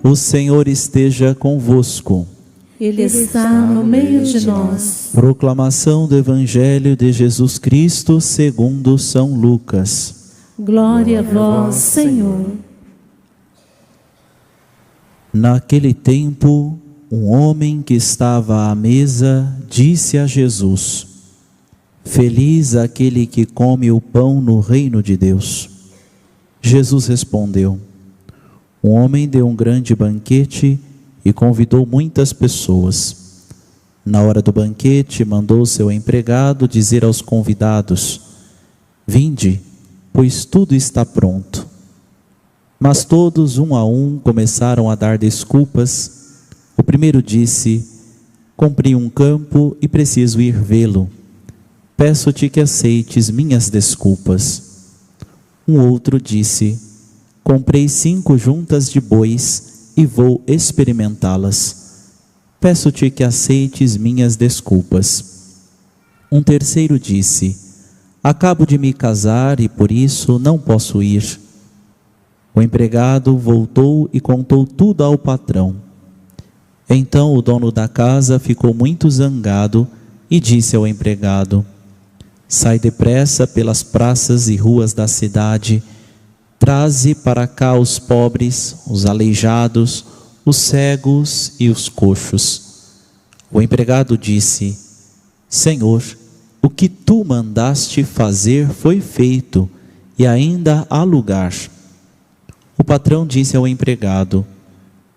O Senhor esteja convosco. Ele está no meio de nós. Proclamação do Evangelho de Jesus Cristo segundo São Lucas. Glória a vós, Senhor. Naquele tempo, um homem que estava à mesa disse a Jesus: Feliz aquele que come o pão no reino de Deus. Jesus respondeu: Um homem deu um grande banquete e convidou muitas pessoas. Na hora do banquete, mandou seu empregado dizer aos convidados: Vinde, pois tudo está pronto. Mas todos, um a um, começaram a dar desculpas. O primeiro disse: Comprei um campo e preciso ir vê-lo. Peço-te que aceites minhas desculpas. Um outro disse: Comprei 5 juntas de bois e vou experimentá-las. Peço-te que aceites minhas desculpas. Um terceiro disse: Acabo de me casar e por isso não posso ir. O empregado voltou e contou tudo ao patrão. Então o dono da casa ficou muito zangado e disse ao empregado: Sai depressa pelas praças e ruas da cidade, traze para cá os pobres, os aleijados, os cegos e os coxos. O empregado disse: Senhor, o que tu mandaste fazer foi feito, e ainda há lugar. O patrão disse ao empregado: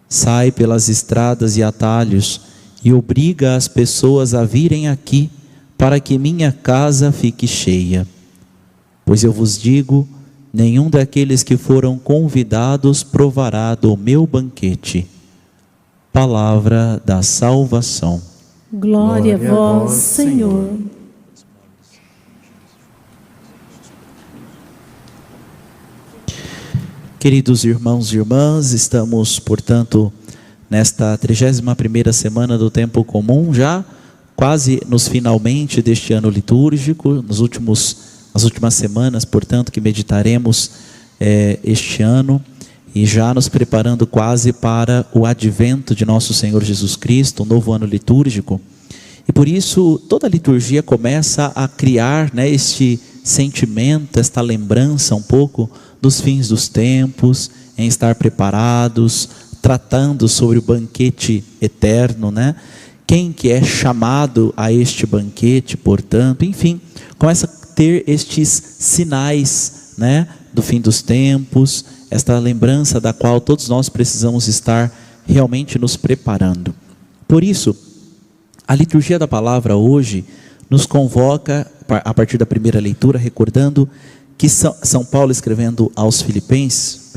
Sai pelas estradas e atalhos e obriga as pessoas a virem aqui, para que minha casa fique cheia. Pois eu vos digo, nenhum daqueles que foram convidados provará do meu banquete. Palavra da salvação. Glória a vós, Senhor. Queridos irmãos e irmãs, estamos, portanto, nesta 31ª semana do tempo comum, já quase nos finalmente deste ano litúrgico, nas últimas semanas, portanto, que meditaremos este ano, e já nos preparando quase para o advento de nosso Senhor Jesus Cristo, um novo ano litúrgico. E por isso toda a liturgia começa a criar, este sentimento, esta lembrança um pouco dos fins dos tempos, em estar preparados, tratando sobre o banquete eterno, Quem que é chamado a este banquete, portanto, enfim, começa a ter estes sinais, do fim dos tempos, esta lembrança da qual todos nós precisamos estar realmente nos preparando. Por isso, a liturgia da palavra hoje nos convoca, a partir da primeira leitura, recordando que São Paulo escrevendo aos Filipenses,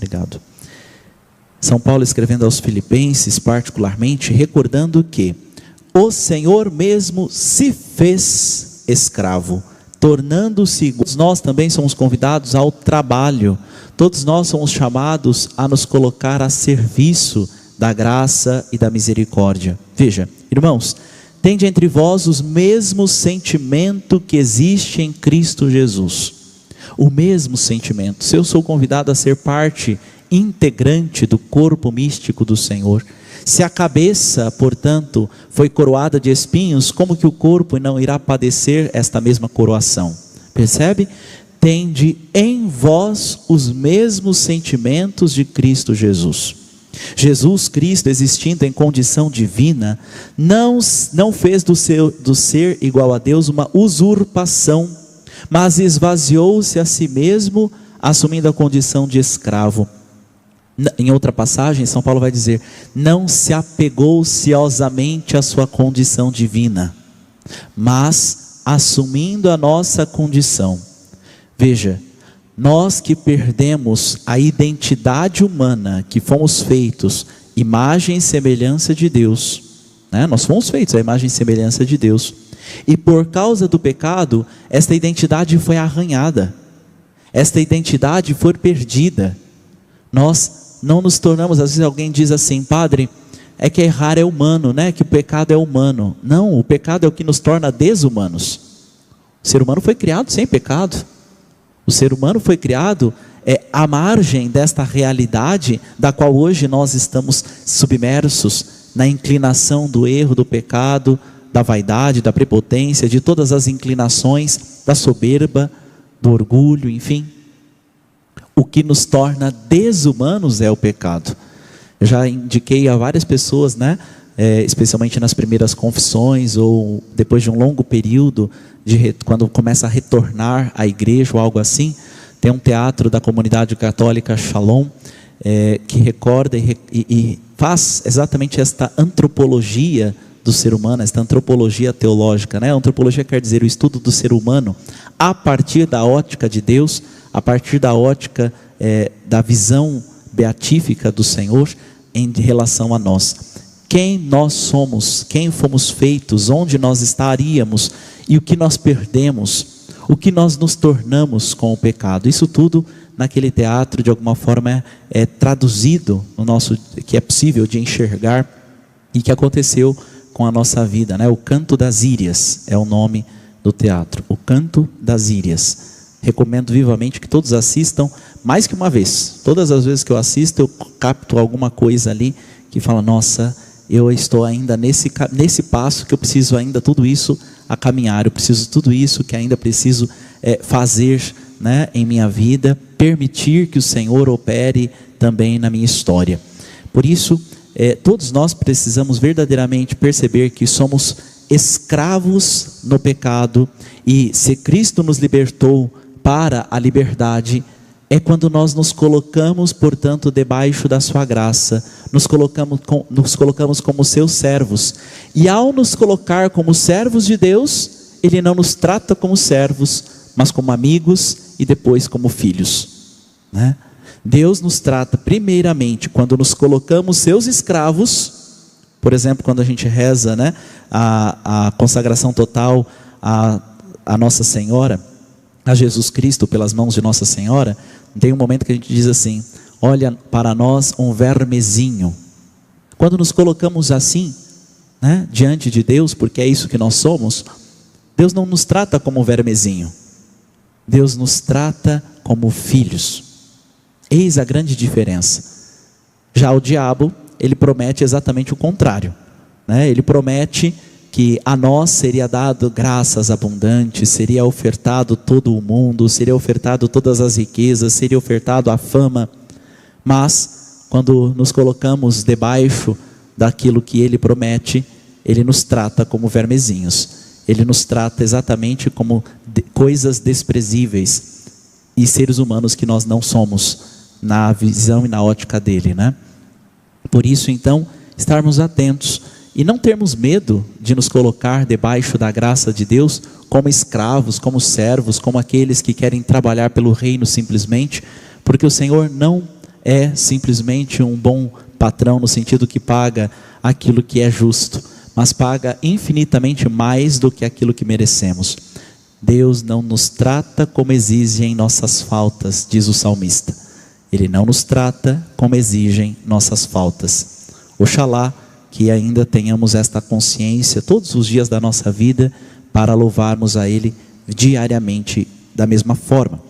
São Paulo escrevendo aos Filipenses particularmente, recordando que o Senhor mesmo se fez escravo, tornando-se. Nós também somos convidados ao trabalho, todos nós somos chamados a nos colocar a serviço da graça e da misericórdia. Veja, irmãos, tende entre vós os mesmos sentimento que existe em Cristo Jesus. O mesmo sentimento. Se eu sou convidado a ser parte integrante do corpo místico do Senhor, se a cabeça, portanto, foi coroada de espinhos, como que o corpo não irá padecer esta mesma coroação? Percebe? Tende em vós os mesmos sentimentos de Cristo Jesus. Jesus Cristo, existindo em condição divina, não fez do ser igual a Deus uma usurpação, mas esvaziou-se a si mesmo, assumindo a condição de escravo. Em outra passagem, São Paulo vai dizer: não se apegou ciosamente à sua condição divina, mas assumindo a nossa condição. Veja, nós que perdemos a identidade humana, que fomos feitos imagem e semelhança de Deus, nós fomos feitos à imagem e semelhança de Deus, e por causa do pecado, esta identidade foi arranhada, esta identidade foi perdida. Nós não nos tornamos, às vezes alguém diz assim: padre, é que errar é humano, que o pecado é humano. Não, o pecado é o que nos torna desumanos. O ser humano foi criado sem pecado. O ser humano foi criado à margem desta realidade da qual hoje nós estamos submersos, na inclinação do erro, do pecado, da vaidade, da prepotência, de todas as inclinações, da soberba, do orgulho, enfim. O que nos torna desumanos é o pecado. Eu já indiquei a várias pessoas, né? Especialmente nas primeiras confissões, ou depois de um longo período, quando começa a retornar à igreja ou algo assim, tem um teatro da comunidade católica Shalom, que recorda e faz exatamente esta antropologia do ser humano, esta antropologia teológica, né? A antropologia quer dizer o estudo do ser humano a partir da ótica de Deus, a partir da ótica da visão beatífica do Senhor em relação a nós. Quem nós somos, quem fomos feitos, onde nós estaríamos e o que nós perdemos, o que nós nos tornamos com o pecado. Isso tudo naquele teatro de alguma forma é traduzido no nosso, que é possível de enxergar e que aconteceu com a nossa vida, né? O Canto das Írias é o nome do teatro, o Canto das Írias. Recomendo vivamente que todos assistam mais que uma vez. Todas as vezes que eu assisto, eu capto alguma coisa ali que fala, nossa, eu estou ainda nesse passo que eu preciso ainda tudo isso a caminhar, eu preciso tudo isso que ainda preciso fazer, né, em minha vida, permitir que o Senhor opere também na minha história. Por isso, todos nós precisamos verdadeiramente perceber que somos escravos no pecado, e se Cristo nos libertou para a liberdade, é quando nós nos colocamos, portanto, debaixo da sua graça, nos colocamos como seus servos, e ao nos colocar como servos de Deus, Ele não nos trata como servos, mas como amigos e depois como filhos, né? Deus nos trata primeiramente quando nos colocamos seus escravos, por exemplo, quando a gente reza, né, a consagração total a Nossa Senhora, a Jesus Cristo pelas mãos de Nossa Senhora, tem um momento que a gente diz assim, olha para nós um vermezinho. Quando nos colocamos assim, né, diante de Deus, porque é isso que nós somos, Deus não nos trata como vermezinho, Deus nos trata como filhos. Eis a grande diferença. Já o diabo, ele promete exatamente o contrário, né? Ele promete que a nós seria dado graças abundantes, seria ofertado todo o mundo, seria ofertado todas as riquezas, seria ofertado a fama. Mas quando nos colocamos debaixo daquilo que ele promete, ele nos trata como vermezinhos. Ele nos trata exatamente como coisas desprezíveis e seres humanos que nós não somos na visão e na ótica dele, né? Por isso então, estarmos atentos e não termos medo de nos colocar debaixo da graça de Deus como escravos, como servos, como aqueles que querem trabalhar pelo reino simplesmente, porque o Senhor não é simplesmente um bom patrão no sentido que paga aquilo que é justo, mas paga infinitamente mais do que aquilo que merecemos. Deus não nos trata como exigem nossas faltas, diz o salmista. Ele não nos trata como exigem nossas faltas. Oxalá que ainda tenhamos esta consciência todos os dias da nossa vida para louvarmos a Ele diariamente da mesma forma.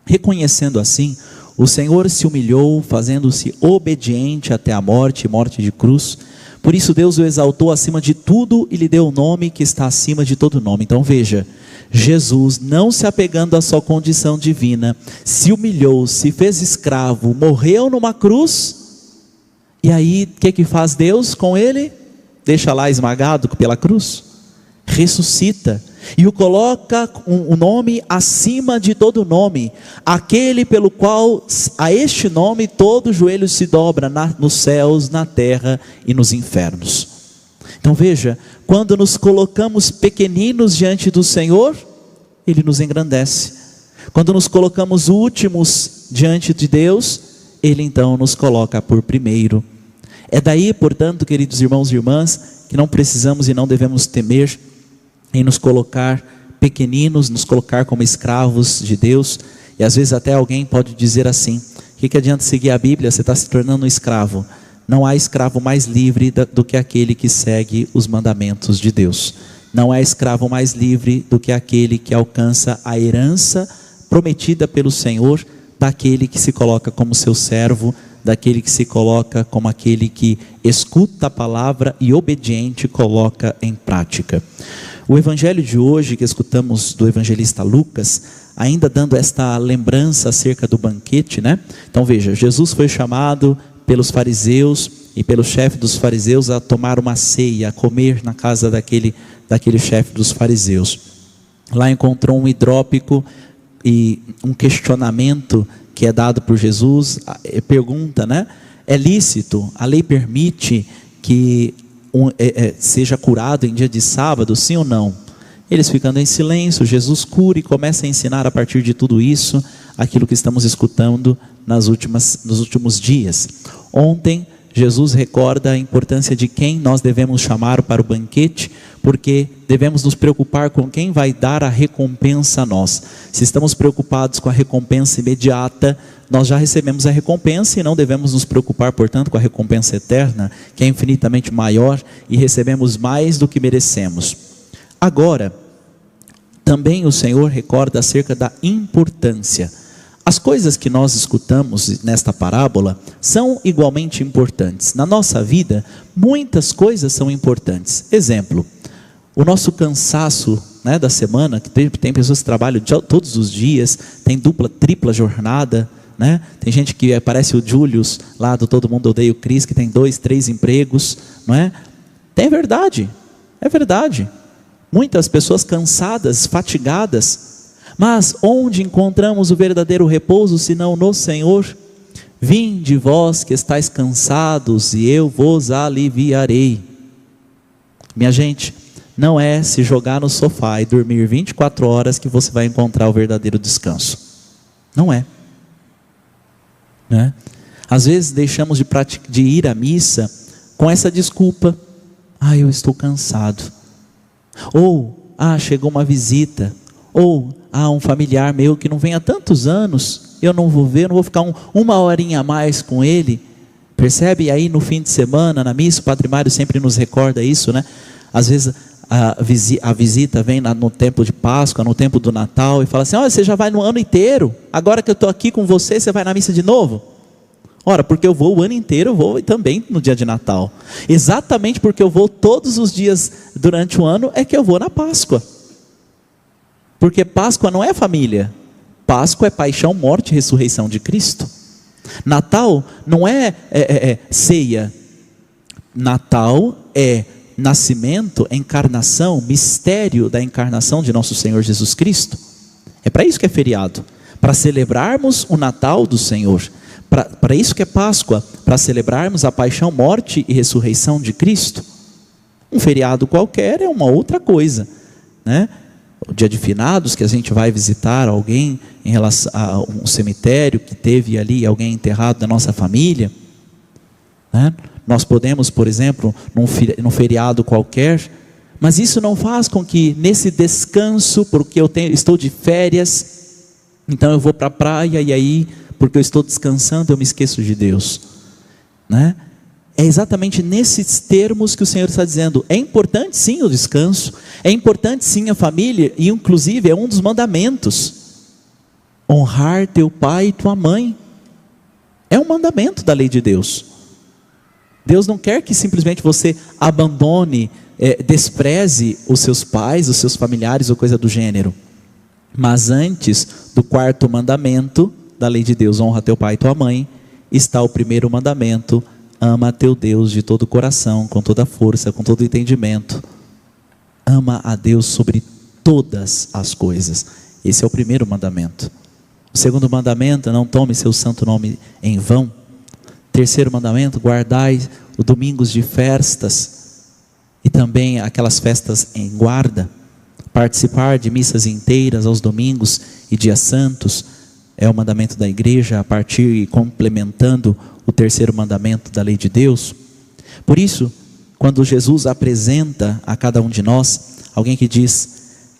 Reconhecendo assim, o Senhor se humilhou, fazendo-se obediente até a morte, morte de cruz. Por isso Deus o exaltou acima de tudo e lhe deu o nome que está acima de todo nome. Então veja, Jesus, não se apegando à sua condição divina, se humilhou, se fez escravo, morreu numa cruz. E aí, o que faz Deus com ele? Deixa lá esmagado pela cruz? Ressuscita e o coloca um nome acima de todo nome, aquele pelo qual a este nome todo joelho se dobra nos céus, na terra e nos infernos. Então veja, quando nos colocamos pequeninos diante do Senhor, Ele nos engrandece. Quando nos colocamos últimos diante de Deus, Ele então nos coloca por primeiro. É daí, portanto, queridos irmãos e irmãs, que não precisamos e não devemos temer em nos colocar pequeninos, nos colocar como escravos de Deus. E às vezes até alguém pode dizer assim, o que adianta seguir a Bíblia? Você está se tornando um escravo. Não há escravo mais livre do que aquele que segue os mandamentos de Deus. Não há escravo mais livre do que aquele que alcança a herança prometida pelo Senhor daquele que se coloca como seu servo, daquele que se coloca como aquele que escuta a palavra e obediente coloca em prática. O evangelho de hoje que escutamos do evangelista Lucas, ainda dando esta lembrança acerca do banquete, né? Então veja, Jesus foi chamado pelos fariseus e pelo chefe dos fariseus a tomar uma ceia, a comer na casa daquele chefe dos fariseus. Lá encontrou um hidrópico e um questionamento que é dado por Jesus, pergunta, né? É lícito, a lei permite que seja curado em dia de sábado, sim ou não? Eles ficando em silêncio, Jesus cura e começa a ensinar a partir de tudo isso, aquilo que estamos escutando nos últimos dias. Ontem, Jesus recorda a importância de quem nós devemos chamar para o banquete, porque devemos nos preocupar com quem vai dar a recompensa a nós. Se estamos preocupados com a recompensa imediata, nós já recebemos a recompensa e não devemos nos preocupar, portanto, com a recompensa eterna, que é infinitamente maior e recebemos mais do que merecemos. Agora, também o Senhor recorda acerca da importância. As coisas que nós escutamos nesta parábola são igualmente importantes. Na nossa vida, muitas coisas são importantes. Exemplo, o nosso cansaço, né, da semana, que tem pessoas que trabalham todos os dias, tem dupla, tripla jornada, né? Tem gente que parece o Julius lá do Todo Mundo Odeia o Chris, que tem 2, 3 empregos, não é? É verdade. Muitas pessoas cansadas, fatigadas. Mas onde encontramos o verdadeiro repouso, senão no Senhor? Vinde vós que estáis cansados, e eu vos aliviarei. Minha gente, não é se jogar no sofá e dormir 24 horas que você vai encontrar o verdadeiro descanso. Não é. Né? Às vezes deixamos de ir à missa com essa desculpa: eu estou cansado. Ou, chegou uma visita. Ou, um familiar meu que não vem há tantos anos, eu não vou ver, eu não vou ficar uma horinha a mais com ele. Percebe? E aí no fim de semana, na missa, o Padre Mário sempre nos recorda isso, né? Às vezes a visita vem no tempo de Páscoa, no tempo do Natal, e fala assim: você já vai no ano inteiro, agora que eu estou aqui com você, você vai na missa de novo? Ora, porque eu vou o ano inteiro, eu vou também no dia de Natal. Exatamente porque eu vou todos os dias durante o ano, é que eu vou na Páscoa. Porque Páscoa não é família. Páscoa é paixão, morte e ressurreição de Cristo. Natal não é ceia. Natal é nascimento, encarnação, mistério da encarnação de nosso Senhor Jesus Cristo. É para isso que é feriado. Para celebrarmos o Natal do Senhor. Para isso que é Páscoa. Para celebrarmos a paixão, morte e ressurreição de Cristo. Um feriado qualquer é uma outra coisa, né? O dia de finados, que a gente vai visitar alguém em relação a um cemitério que teve ali alguém enterrado da nossa família, né? Nós podemos, por exemplo, num feriado qualquer, mas isso não faz com que nesse descanso, porque estou de férias, então eu vou para a praia e aí, porque eu estou descansando, eu me esqueço de Deus, né? É exatamente nesses termos que o Senhor está dizendo. É importante sim o descanso, é importante sim a família, e inclusive é um dos mandamentos. Honrar teu pai e tua mãe. É um mandamento da lei de Deus. Deus não quer que simplesmente você abandone, despreze os seus pais, os seus familiares ou coisa do gênero. Mas antes do 4º mandamento da lei de Deus, honra teu pai e tua mãe, está o 1º mandamento: ama a teu Deus de todo o coração, com toda a força, com todo o entendimento. Ama a Deus sobre todas as coisas. Esse é o 1º mandamento. O 2º mandamento: não tome seu santo nome em vão. 3º mandamento: guardai os domingos de festas e também aquelas festas em guarda. Participar de missas inteiras aos domingos e dias santos é o mandamento da igreja, a partir e complementando o 3º mandamento da lei de Deus. Por isso, quando Jesus apresenta a cada um de nós alguém que diz: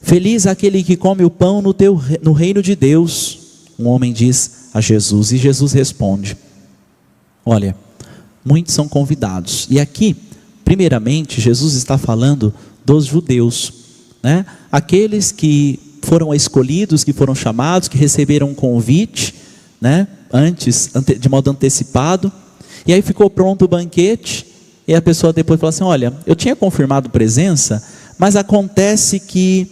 feliz aquele que come o pão no reino de Deus, um homem diz a Jesus, e Jesus responde: olha, muitos são convidados. E aqui, primeiramente, Jesus está falando dos judeus, né? Aqueles que foram escolhidos, que foram chamados, que receberam um convite, né? De modo antecipado. E aí ficou pronto o banquete. E a pessoa depois falou assim: olha, eu tinha confirmado presença, mas acontece que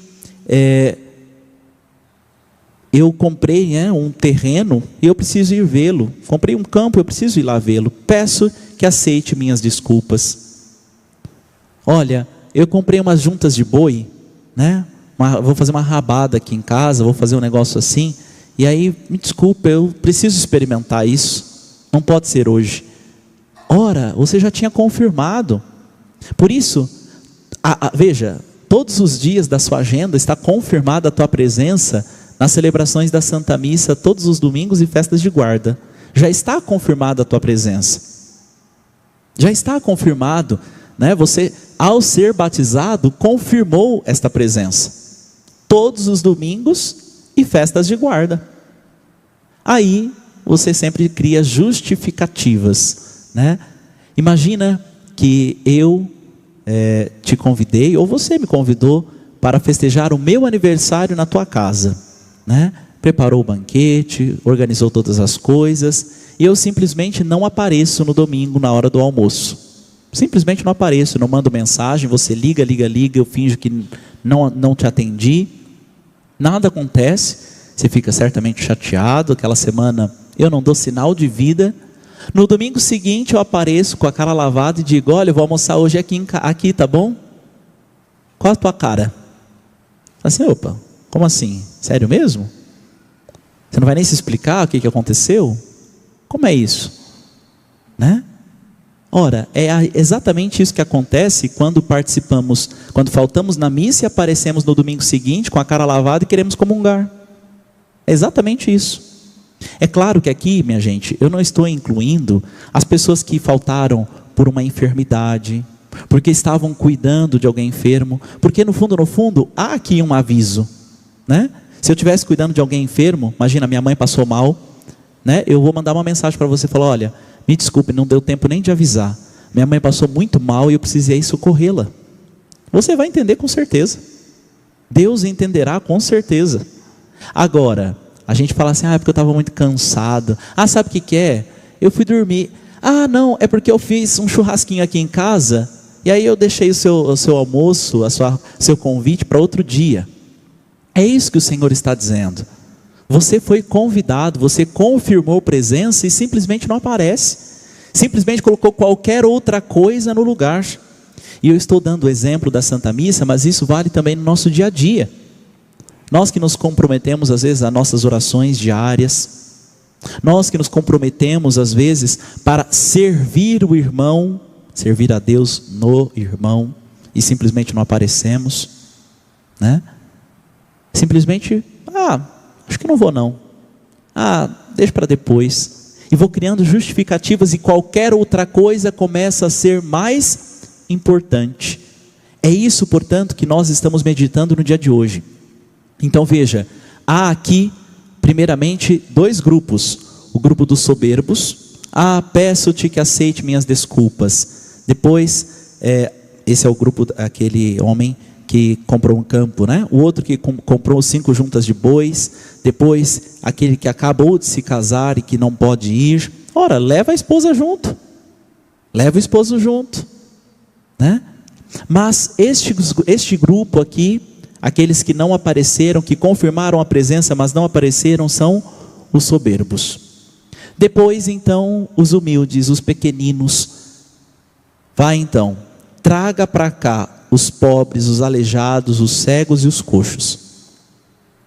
eu comprei um terreno e eu preciso ir vê-lo. Comprei um campo, eu preciso ir lá vê-lo. Peço que aceite minhas desculpas. Olha, eu comprei umas juntas de boi, né? Vou fazer uma rabada aqui em casa, vou fazer um negócio assim. E aí, me desculpa, eu preciso experimentar isso. Não pode ser hoje. Ora, você já tinha confirmado. Por isso, veja, todos os dias da sua agenda está confirmada a tua presença nas celebrações da Santa Missa, todos os domingos e festas de guarda. Já está confirmada a tua presença. Já está confirmado, né? Você, ao ser batizado, confirmou esta presença. Todos os domingos e festas de guarda. Aí, você sempre cria justificativas, né? Imagina que eu te convidei, ou você me convidou para festejar o meu aniversário na tua casa, né? Preparou o banquete, organizou todas as coisas, e eu simplesmente não apareço no domingo na hora do almoço. Simplesmente não apareço, não mando mensagem, você liga, eu finjo que não te atendi, nada acontece, você fica certamente chateado, aquela semana eu não dou sinal de vida. No domingo seguinte eu apareço com a cara lavada e digo: olha, eu vou almoçar hoje aqui, tá bom? Qual a tua cara? Assim, opa, como assim? Sério mesmo? Você não vai nem se explicar o que aconteceu? Como é isso? Né? Ora, é exatamente isso que acontece quando faltamos na missa e aparecemos no domingo seguinte com a cara lavada e queremos comungar. É exatamente isso. É claro que aqui, minha gente, eu não estou incluindo as pessoas que faltaram por uma enfermidade, porque estavam cuidando de alguém enfermo, porque no fundo, há aqui um aviso, né? Se eu estivesse cuidando de alguém enfermo, imagina, minha mãe passou mal, né? Eu vou mandar uma mensagem para você, falar: olha, me desculpe, não deu tempo nem de avisar, minha mãe passou muito mal e eu precisei socorrê-la. Você vai entender com certeza, Deus entenderá com certeza. Agora, a gente fala assim: é porque eu estava muito cansado. Sabe o que é? Eu fui dormir. Não, é porque eu fiz um churrasquinho aqui em casa, e aí eu deixei o seu almoço, seu convite para outro dia. É isso que o Senhor está dizendo. Você foi convidado, você confirmou presença e simplesmente não aparece. Simplesmente colocou qualquer outra coisa no lugar. E eu estou dando o exemplo da Santa Missa, mas isso vale também no nosso dia a dia. Nós que nos comprometemos às vezes a nossas orações diárias, nós que nos comprometemos às vezes para servir o irmão, servir a Deus no irmão, e simplesmente não aparecemos, né? Simplesmente, acho que não vou não, deixa para depois, e vou criando justificativas, e qualquer outra coisa começa a ser mais importante. É isso, portanto, que nós estamos meditando no dia de hoje. Então veja, há aqui primeiramente dois grupos: o grupo dos soberbos. Peço-te que aceite minhas desculpas. Depois, esse é o grupo, aquele homem que comprou um campo, né? O outro que comprou 5 juntas de bois. Depois, aquele que acabou de se casar e que não pode ir. Ora, leva a esposa junto, leva o esposo junto, né? Mas este grupo aqui, aqueles que não apareceram, que confirmaram a presença, mas não apareceram, são os soberbos. Depois, então, os humildes, os pequeninos. Vai então, traga para cá os pobres, os aleijados, os cegos e os coxos.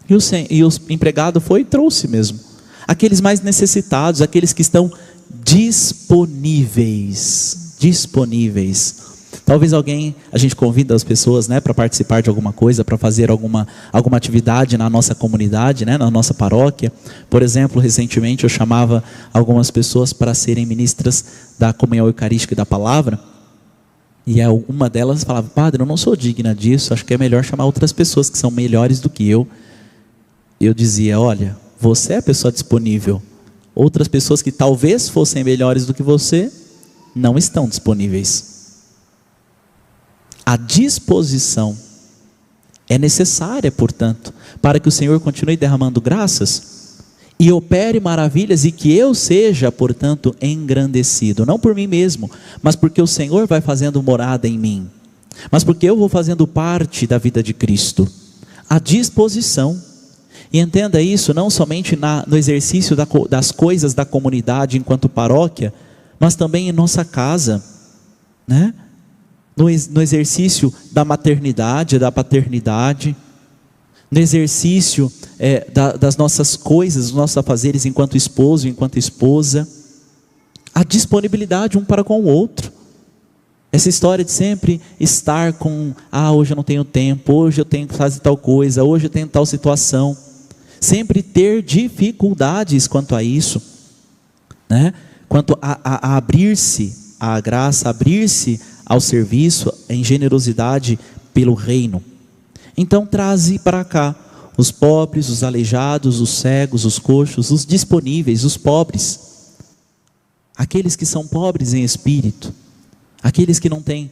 E o empregado foi e trouxe mesmo. Aqueles mais necessitados, aqueles que estão disponíveis. Talvez a gente convida as pessoas, né, para participar de alguma coisa, para fazer alguma atividade na nossa comunidade, né, na nossa paróquia. Por exemplo, recentemente eu chamava algumas pessoas para serem ministras da comunhão eucarística e da palavra. E uma delas falava: padre, eu não sou digna disso, acho que é melhor chamar outras pessoas que são melhores do que eu. Eu dizia: olha, você é a pessoa disponível. Outras pessoas que talvez fossem melhores do que você, não estão disponíveis. A disposição é necessária, portanto, para que o Senhor continue derramando graças. e opere maravilhas, e que eu seja, portanto, engrandecido, não por mim mesmo, mas porque o Senhor vai fazendo morada em mim, mas porque eu vou fazendo parte da vida de Cristo, à disposição. E entenda isso não somente no exercício das coisas da comunidade enquanto paróquia, mas também em nossa casa, né? No exercício da maternidade, da paternidade, no exercício das nossas coisas, dos nossos afazeres enquanto esposo, enquanto esposa, a disponibilidade um para com o outro. Essa história de sempre estar com, hoje eu não tenho tempo, hoje eu tenho que fazer tal coisa, hoje eu tenho tal situação, sempre ter dificuldades quanto a isso, né? Quanto a abrir-se à graça, abrir-se ao serviço em generosidade pelo reino. Então traze para cá os pobres, os aleijados, os cegos, os coxos, os disponíveis, os pobres, aqueles que são pobres em espírito, aqueles que não têm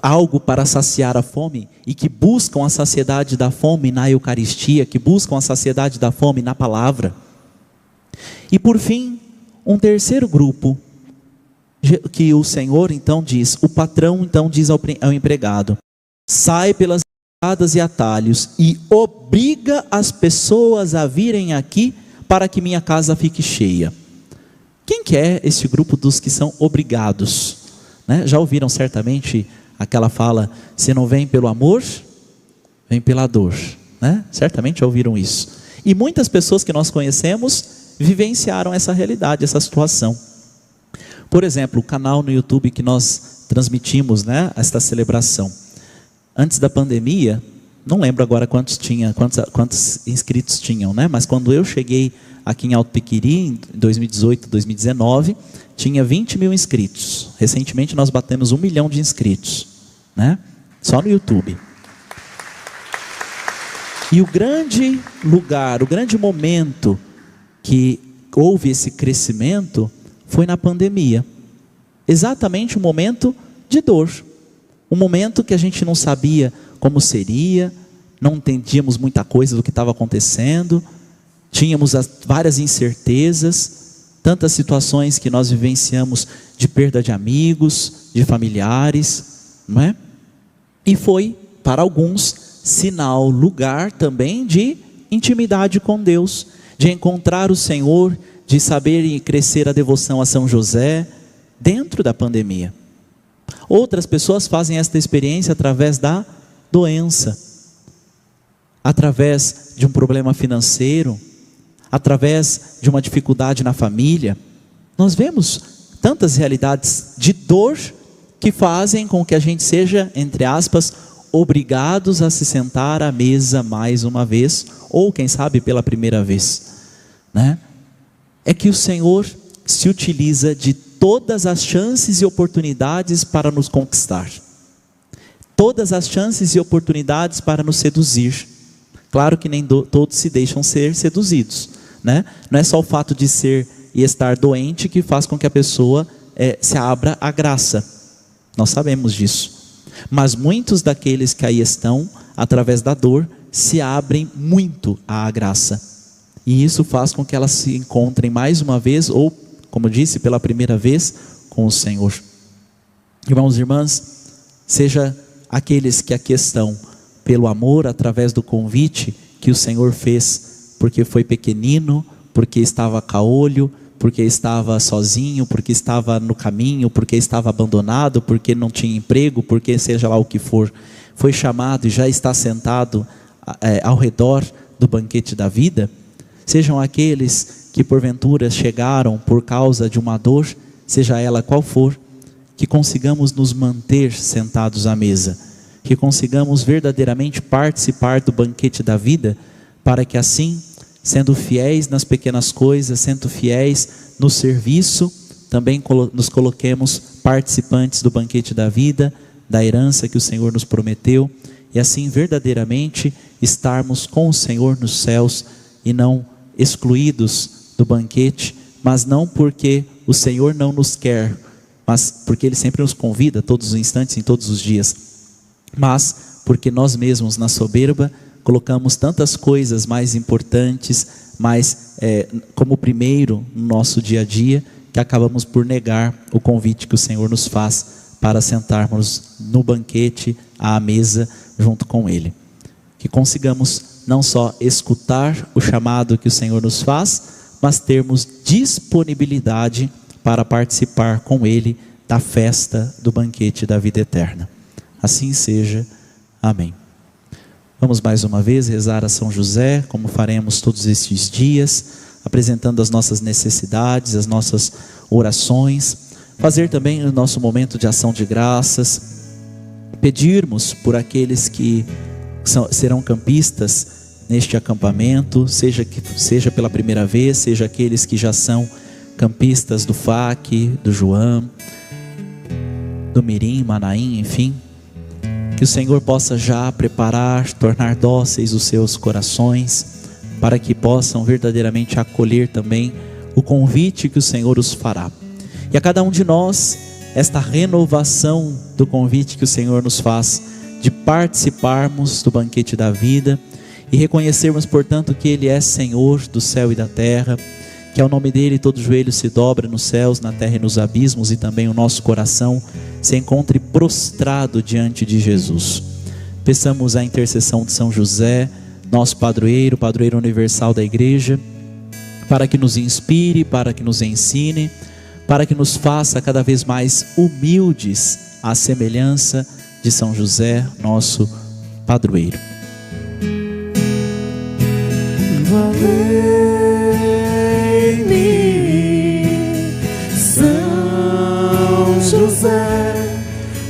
algo para saciar a fome e que buscam a saciedade da fome na Eucaristia, que buscam a saciedade da fome na palavra. E por fim, um terceiro grupo, que o Senhor então diz, o patrão então diz ao empregado: sai pelas e atalhos e obriga as pessoas a virem aqui para que minha casa fique cheia. Quem que é esse grupo dos que são obrigados? Né? Já ouviram certamente aquela fala: se não vem pelo amor, vem pela dor. Né? Certamente já ouviram isso. E muitas pessoas que nós conhecemos vivenciaram essa realidade, essa situação. Por exemplo, o canal no YouTube que nós transmitimos, né, esta celebração. Antes da pandemia, não lembro agora quantos inscritos tinham, né? Mas quando eu cheguei aqui em Alto Piquiri, em 2018, 2019, tinha 20 mil inscritos. Recentemente nós batemos 1 milhão de inscritos, né? Só no YouTube. E o grande lugar, o grande momento que houve esse crescimento foi na pandemia. Exatamente um momento de dor. Um momento que a gente não sabia como seria, não entendíamos muita coisa do que estava acontecendo, tínhamos várias incertezas, tantas situações que nós vivenciamos de perda de amigos, de familiares, não é? E foi, para alguns, sinal, lugar também de intimidade com Deus, de encontrar o Senhor, de saber e crescer a devoção a São José, dentro da pandemia. Outras pessoas fazem esta experiência através da doença, através de um problema financeiro, através de uma dificuldade na família. Nós vemos tantas realidades de dor que fazem com que a gente seja, entre aspas, obrigados a se sentar à mesa mais uma vez, ou quem sabe pela primeira vez, né? É que o Senhor se utiliza de todas as chances e oportunidades para nos conquistar, todas as chances e oportunidades para nos seduzir. Claro que nem todos se deixam ser seduzidos, né? Não é só o fato de ser e estar doente que faz com que a pessoa se abra à graça, nós sabemos disso, mas muitos daqueles que aí estão, através da dor, se abrem muito à graça, e isso faz com que elas se encontrem mais uma vez, ou como disse, pela primeira vez, com o Senhor. Irmãos e irmãs, seja aqueles que aqui estão pelo amor, através do convite que o Senhor fez, porque foi pequenino, porque estava caolho, porque estava sozinho, porque estava no caminho, porque estava abandonado, porque não tinha emprego, porque seja lá o que for, foi chamado e já está sentado ao redor do banquete da vida. Sejam aqueles que porventura chegaram por causa de uma dor, seja ela qual for, que consigamos nos manter sentados à mesa, que consigamos verdadeiramente participar do banquete da vida, para que assim, sendo fiéis nas pequenas coisas, sendo fiéis no serviço, também nos coloquemos participantes do banquete da vida, da herança que o Senhor nos prometeu, e assim verdadeiramente estarmos com o Senhor nos céus, e não excluídos do banquete, mas não porque o Senhor não nos quer, mas porque Ele sempre nos convida todos os instantes, em todos os dias, mas porque nós mesmos na soberba colocamos tantas coisas mais importantes, mais como primeiro no nosso dia a dia, que acabamos por negar o convite que o Senhor nos faz para sentarmos no banquete, à mesa, junto com Ele. Que consigamos não só escutar o chamado que o Senhor nos faz, mas termos disponibilidade para participar com Ele da festa do banquete da vida eterna. Assim seja. Amém. Vamos mais uma vez rezar a São José, como faremos todos estes dias, apresentando as nossas necessidades, as nossas orações, fazer também o nosso momento de ação de graças, pedirmos por aqueles que serão campistas neste acampamento, seja pela primeira vez, seja aqueles que já são campistas do FAC, do João, do Mirim, Manaim, enfim, que o Senhor possa já preparar, tornar dóceis os seus corações, para que possam verdadeiramente acolher também o convite que o Senhor os fará. E a cada um de nós, esta renovação do convite que o Senhor nos faz, de participarmos do banquete da vida, e reconhecermos, portanto, que Ele é Senhor do céu e da terra, que ao nome dEle todo joelho se dobra nos céus, na terra e nos abismos, e também o nosso coração se encontre prostrado diante de Jesus. Peçamos a intercessão de São José, nosso padroeiro, padroeiro universal da igreja, para que nos inspire, para que nos ensine, para que nos faça cada vez mais humildes à semelhança de São José, nosso padroeiro. Valei-me, São José,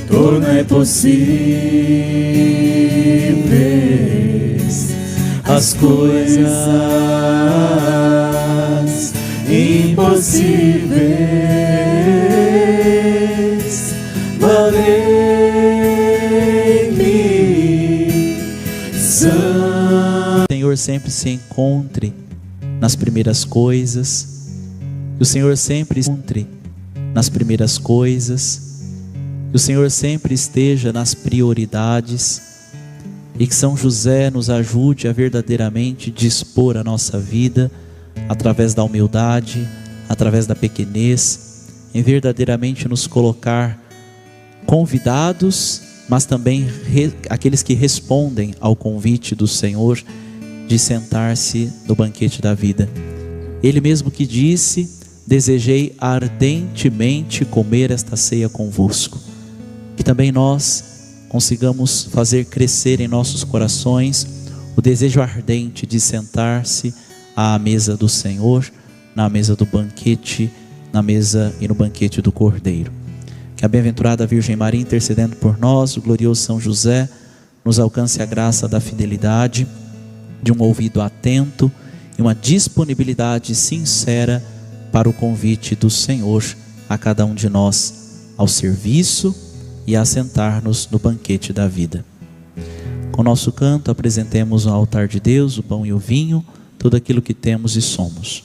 tornai possíveis as coisas impossíveis. Valei-me, São. O Senhor sempre se encontre nas primeiras coisas, que o Senhor sempre encontre nas primeiras coisas, que o Senhor sempre esteja nas prioridades, e que São José nos ajude a verdadeiramente dispor a nossa vida, através da humildade, através da pequenez, em verdadeiramente nos colocar convidados, mas também aqueles que respondem ao convite do Senhor de sentar-se no banquete da vida. Ele mesmo que disse: desejei ardentemente comer esta ceia convosco. Que também nós consigamos fazer crescer em nossos corações o desejo ardente de sentar-se à mesa do Senhor, na mesa do banquete, na mesa e no banquete do Cordeiro. Que a bem-aventurada Virgem Maria, intercedendo por nós, o glorioso São José, nos alcance a graça da fidelidade, de um ouvido atento e uma disponibilidade sincera para o convite do Senhor a cada um de nós ao serviço e a sentar-nos no banquete da vida. Com o nosso canto apresentemos ao altar de Deus o pão e o vinho, tudo aquilo que temos e somos.